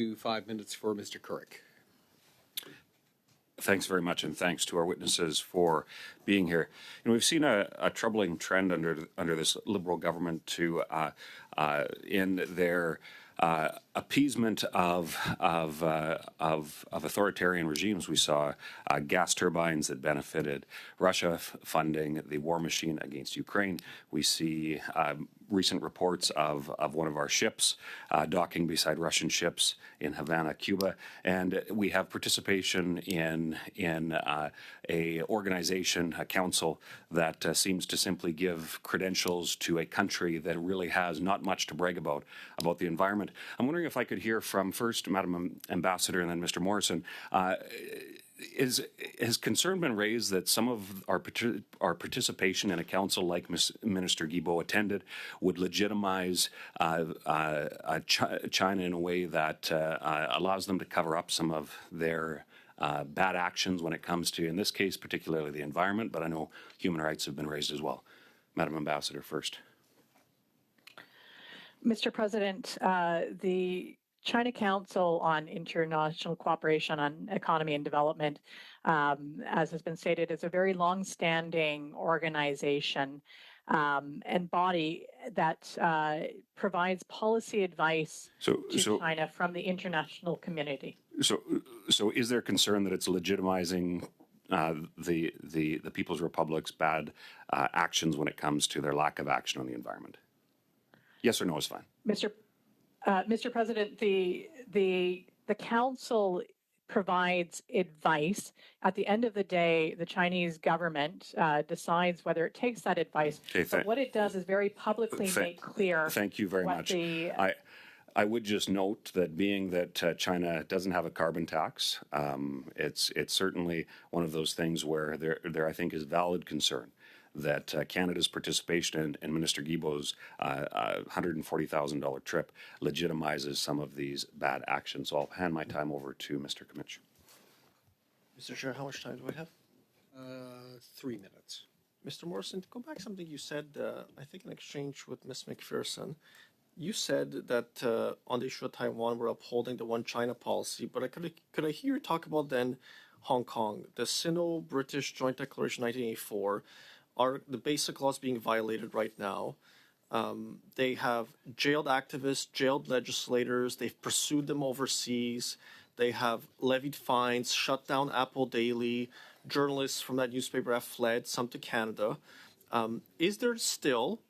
5 minutes for Mr. Couric. Thanks very much, and thanks to our witnesses for being here. We've seen a troubling trend under this Liberal government to in their appeasement of authoritarian regimes. We saw gas turbines that benefited Russia funding the war machine against Ukraine. We see recent reports of one of our ships docking beside Russian ships in Havana, Cuba, and we have participation in a organization, a council that seems to simply give credentials to a country that really has not much to brag about the environment. I'm wondering if I could hear from first Madam Ambassador and then Mr. Morrison. Has concern been raised that some of our participation in a council like Minister Guilbeault attended would legitimize China in a way that allows them to cover up some of their bad actions when it comes to, in this case, particularly the environment, but I know human rights have been raised as well. Madam Ambassador, first. Mr. President, the China Council on International Cooperation on Economy and Development, as has been stated, is a very long-standing organization and body that provides policy advice to China from the international community. So is there concern that it's legitimizing the People's Republic's bad actions when it comes to their lack of action on the environment? Yes or no is fine. Mr. President, the council provides advice. At the end of the day, the Chinese government decides whether it takes that advice. But what it does is very publicly make clear. Thank you very much. I would just note that being that China doesn't have a carbon tax, it's certainly one of those things where there I think is valid concern that Canada's participation in Minister Guilbeault's $140,000 trip legitimizes some of these bad actions. So I'll hand my time over to Mr. Kimmich. Mr. Chair, how much time do we have? 3 minutes. Mr. Morrison, to go back to something you said, I think in exchange with Ms. McPherson, you said that on the issue of Taiwan, we're upholding the one China policy, but could I hear you talk about then Hong Kong, the Sino-British Joint Declaration 1984, are the basic laws being violated right now. They have jailed activists, jailed legislators, they've pursued them overseas, they have levied fines, shut down Apple Daily, journalists from that newspaper have fled, some to Canada. Is there still,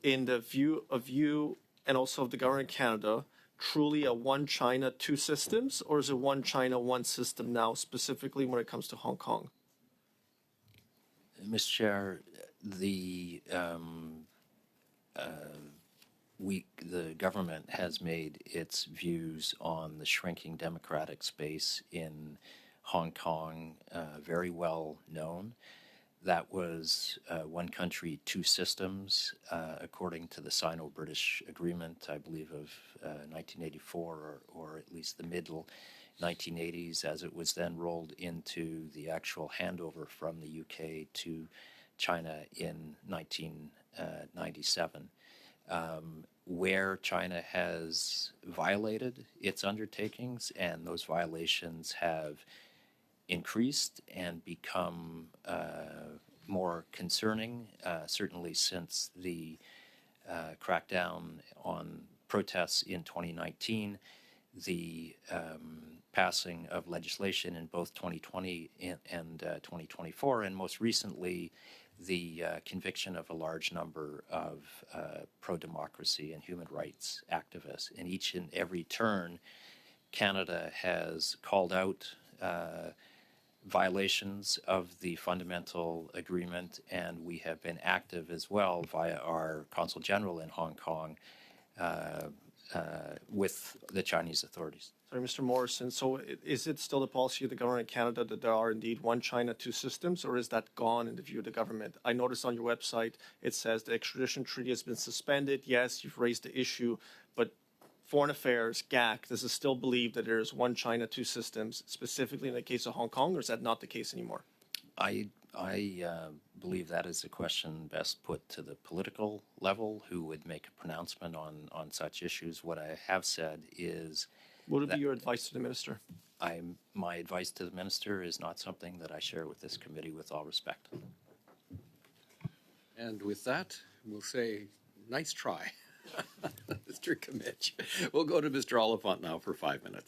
in the view of you and also of the government of Canada, truly a one China, two systems, or is it one China, one system now, specifically when it comes to Hong Kong? Mr. Chair, the government has made its views on the shrinking democratic space in Hong Kong very well known. That was one country, two systems, according to the Sino-British Agreement, I believe, of 1984, or at least the middle 1980s, as it was then rolled into the actual handover from the UK to China in 1997. Where China has violated its undertakings, and those violations have increased and become more concerning, certainly since the crackdown on protests in 2019, the passing of legislation in both 2020 and 2024, and most recently the conviction of a large number of pro-democracy and human rights activists. In each and every turn, Canada has called out violations of the fundamental agreement, and we have been active as well via our Consul General in Hong Kong with the Chinese authorities. Sorry, Mr. Morrison, so is it still the policy of the government of Canada that there are indeed one China, two systems, or is that gone in the view of the government? I noticed on your website it says the extradition treaty has been suspended. Yes, you've raised the issue, but Foreign Affairs, GAC, does it still believe that there is one China, two systems, specifically in the case of Hong Kong, or is that not the case anymore? I believe that is a question best put to the political level, who would make a pronouncement on such issues. What I have said is What would be your advice to the minister? My advice to the minister is not something that I share with this committee, with all respect. And with that, we'll say, nice try, Mr. Comich. We'll go to Mr. Oliphant now for 5 minutes.